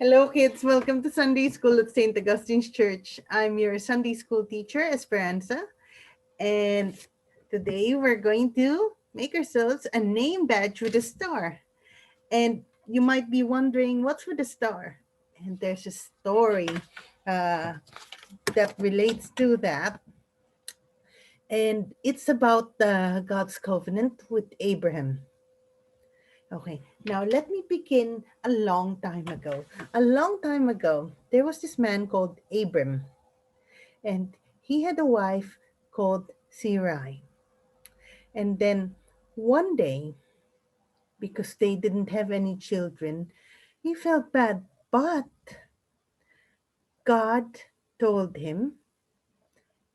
Hello, kids. Welcome to Sunday School at St. Augustine's Church. I'm your Sunday School teacher, Esperanza. And today we're going to make ourselves a name badge with a star. And you might be wondering, what's with the star? And there's a story uh, that relates to that. And it's about God's covenant with Abraham. Okay, now let me begin a long time ago. A long time ago, there was this man called Abram, and he had a wife called Sarai. And then one day, because they didn't have any children, he felt bad. But God told him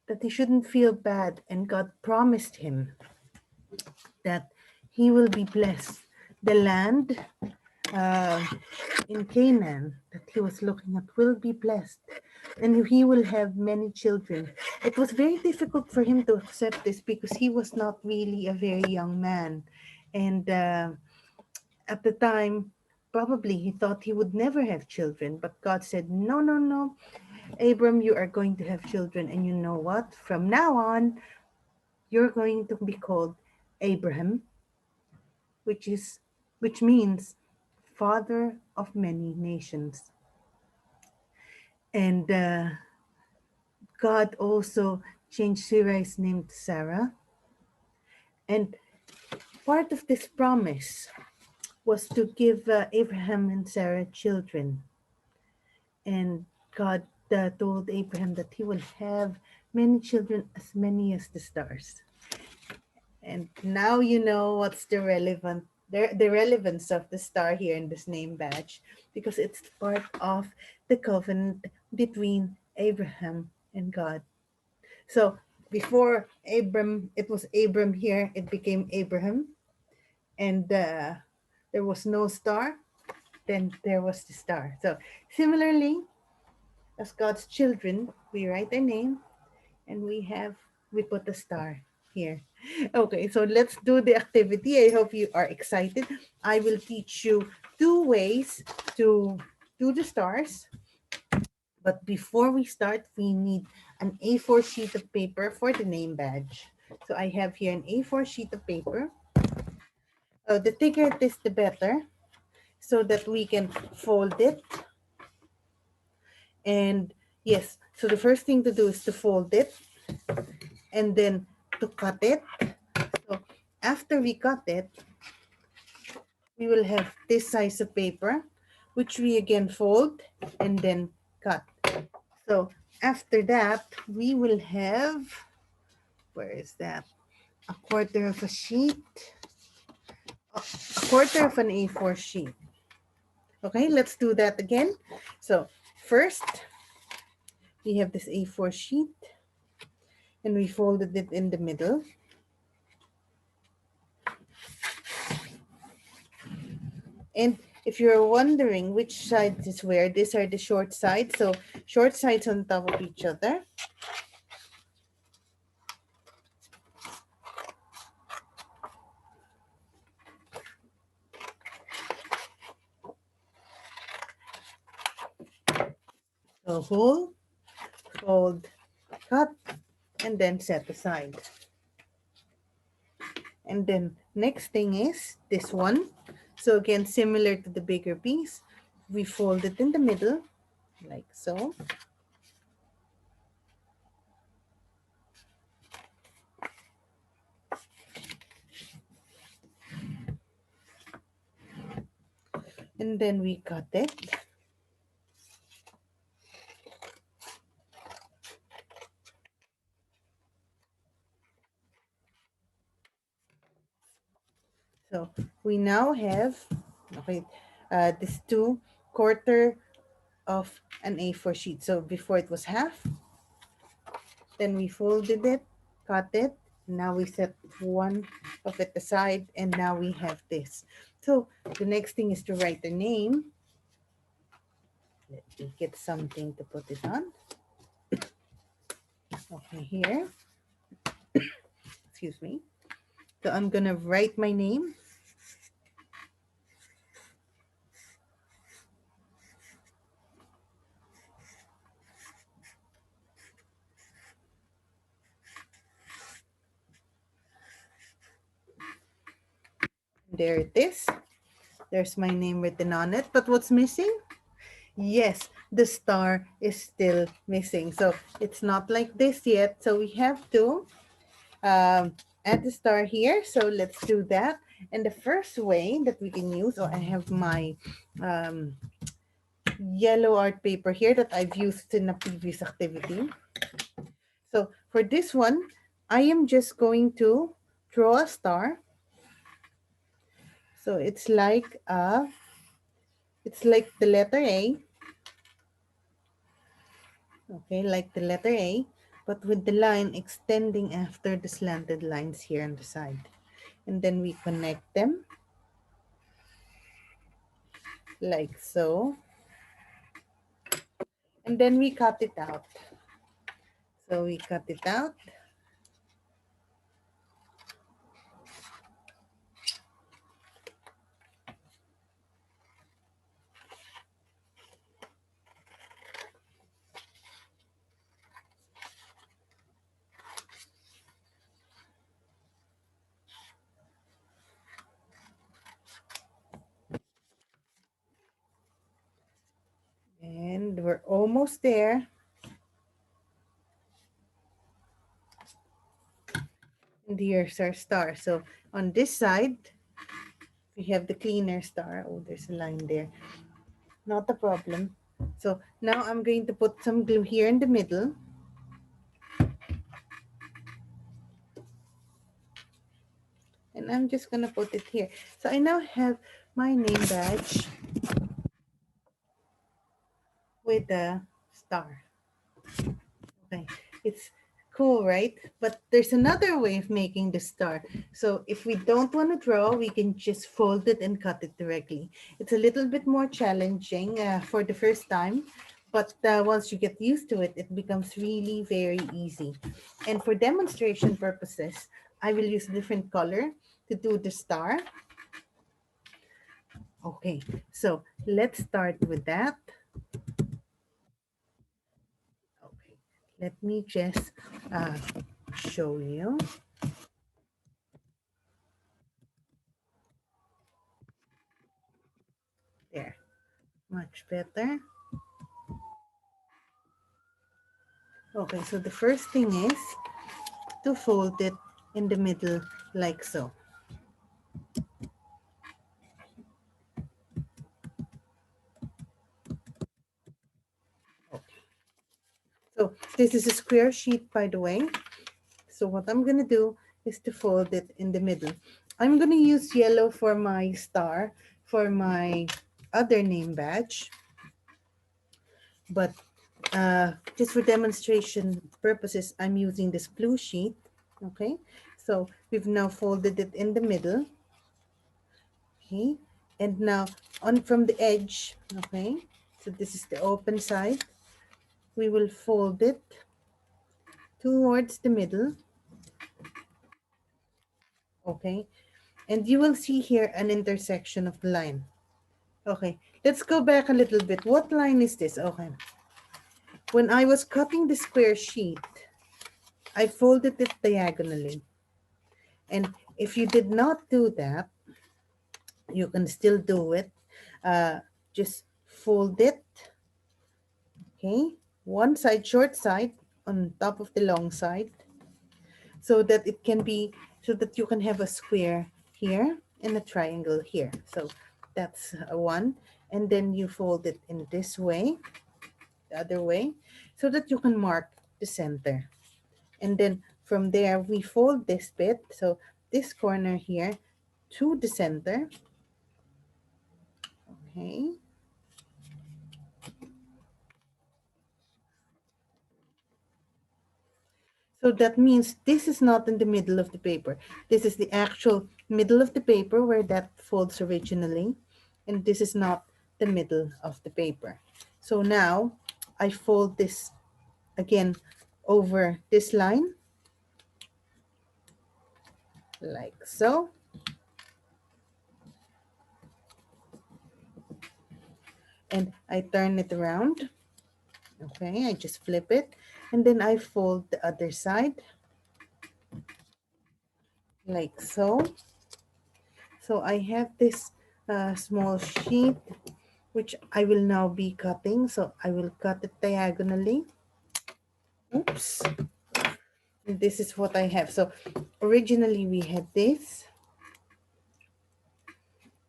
that he shouldn't feel bad, and God promised him that he will be blessed. The land uh, in Canaan that he was looking at will be blessed, and he will have many children. It was very difficult for him to accept this because he was not really a very young man. And at the time, probably he thought he would never have children. But God said, no, no, no, Abram, you are going to have children. And you know what? From now on, you're going to be called Abraham, which is which means father of many nations. And God also changed Sarai's name to Sarah. And part of this promise was to give Abraham and Sarah children. And God told Abraham that he will have many children, as many as the stars. And now you know what's the relevance of the star here in this name badge, because it's part of the covenant between Abraham and God. So before Abram, it was Abram here, it became Abraham, and there was no star, then there was the star. So similarly, as God's children, we write their name and we put a star here. Okay, so let's do the activity. I hope you are excited. I will teach you two ways to do the stars. But before we start, we need an A4 sheet of paper for the name badge. So I have here an A4 sheet of paper. The thicker it is, the better, so that we can fold it. And yes, so the first thing to do is to fold it and then to cut it. So after we cut it, we will have this size of paper, which we again fold and then cut. So after that, we will have, where is that? A quarter of a sheet, a quarter of an A4 sheet. Okay, let's do that again. So first, we have this A4 sheet and we folded it in the middle. And if you're wondering which side is where, these are the short sides. So short sides on top of each other. So hold, fold, cut, and then set aside. And then next thing is this one. So again, similar to the bigger piece, we fold it in the middle, like so. And then we cut it. So we now have, okay, this 2/4 of an A4 sheet. So before it was half, then we folded it, cut it. Now we set one of it aside, and now we have this. So the next thing is to write the name. Let me get something to put it on. Okay, here. Excuse me. So I'm gonna write my name. There it is. There's my name written on it. But what's missing? Yes, the star is still missing. So it's not like this yet. So we have to add the star here. So let's do that. And the first way that we can use, I have my um, yellow art paper here that I've used in a previous activity. So for this one, I am just going to draw a star. So it's like the letter A. Okay, like the letter A, but with the line extending after the slanted lines here on the side. And then we connect them like so. And then we cut it out. So we cut it out. And we're almost there. And here's our star. So on this side, we have the cleaner star. Oh, there's a line there. Not a problem. So now I'm going to put some glue here in the middle. And I'm just going to put it here. So I now have my name badge with a star. Okay, it's cool, right? But there's another way of making the star. So if we don't want to draw, we can just fold it and cut it directly. It's a little bit more challenging for the first time, but once you get used to it, it becomes really very easy. And for demonstration purposes, I will use a different color to do the star. Okay, so let's start with that. Okay, let me just uh, show you. There, much better. Okay, so the first thing is to fold it in the middle like so. Okay. So this is a square sheet, by the way. So what I'm going to do is to fold it in the middle. I'm going to use yellow for my star for my other name badge. But just for demonstration purposes, I'm using this blue sheet. Okay, so we've now folded it in the middle. Okay, and now on from the edge. Okay, so this is the open side. We will fold it towards the middle. Okay, and you will see here an intersection of the line. Okay, let's go back a little bit. What line is this? Okay, when I was cutting the square sheet, I folded it diagonally. And if you did not do that, you can still do it. Just fold it, okay? One side, short side, on top of the long side, so that it can be, so that you can have a square here and a triangle here. So that's one. And then you fold it in this way, the other way, so that you can mark the center. And then from there, we fold this bit, so this corner here to the center. Okay. So that means this is not in the middle of the paper. This is the actual middle of the paper where that folds originally. And this is not the middle of the paper. So now I fold this again over this line like so. And I turn it around. Okay, I just flip it. And then I fold the other side like so. So I have this small sheet which I will now be cutting. So I will cut it diagonally. Oops. And this is what I have. So originally we had this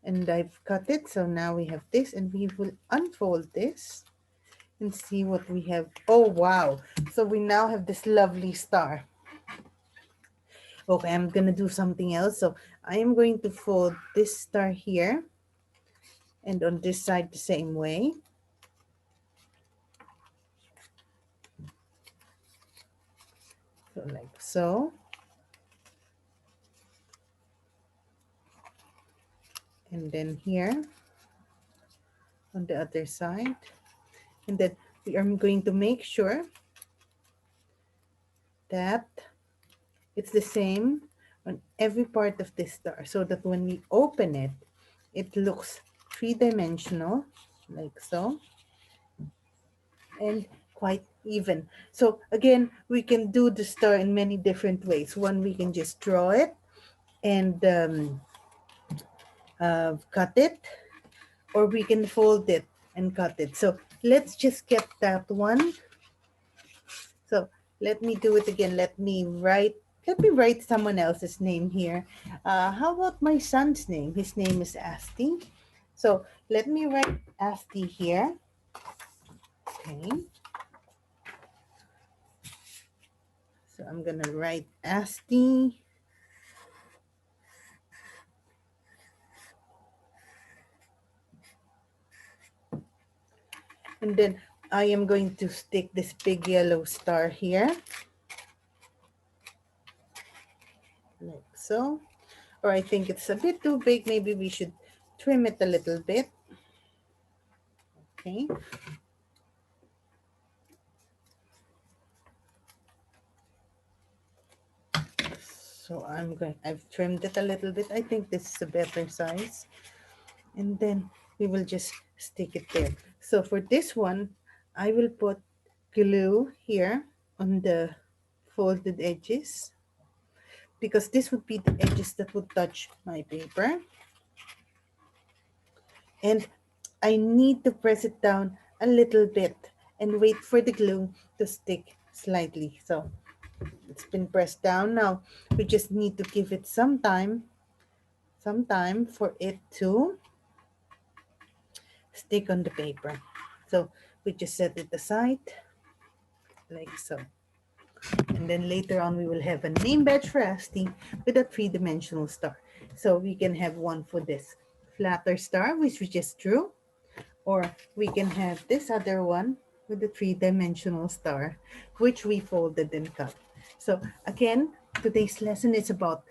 and I've cut it. So now we have this and we will unfold this and see what we have. Oh, wow. So we now have this lovely star. Okay, I'm going to do something else. So I am going to fold this star here and on this side the same way. So like so. And then here on the other side. And then we are going to make sure that it's the same on every part of this star so that when we open it, it looks three-dimensional like so and quite even. So again, we can do the star in many different ways. One, we can just draw it and cut it, or we can fold it and cut it. So let's just get that one. So let me do it again. Let me write someone else's name here. How about my son's name? His name is Asti. So let me write Asti here. Okay. So I'm gonna write Asti. And then I am going to stick this big yellow star here. Like so. Or I think it's a bit too big. Maybe we should trim it a little bit. Okay. So I've trimmed it a little bit. I think this is a better size. And then we will just stick it there. So for this one, I will put glue here on the folded edges because this would be the edges that would touch my paper. And I need to press it down a little bit and wait for the glue to stick slightly. So it's been pressed down. Now we just need to give it some time for it to stick on the paper. So we just set it aside like so. And then later on, we will have a name badge for Asti with a three-dimensional star. So we can have one for this flatter star, which we just drew, or we can have this other one with the three-dimensional star, which we folded and cut. So again, today's lesson is about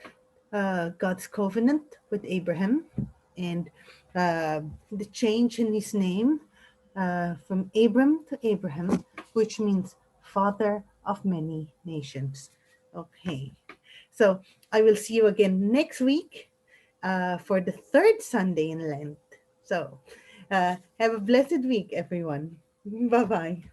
God's covenant with Abraham and the change in his name from Abram to Abraham, which means father of many nations. Okay, so I will see you again next week for the third Sunday in Lent. So have a blessed week, everyone. Bye bye.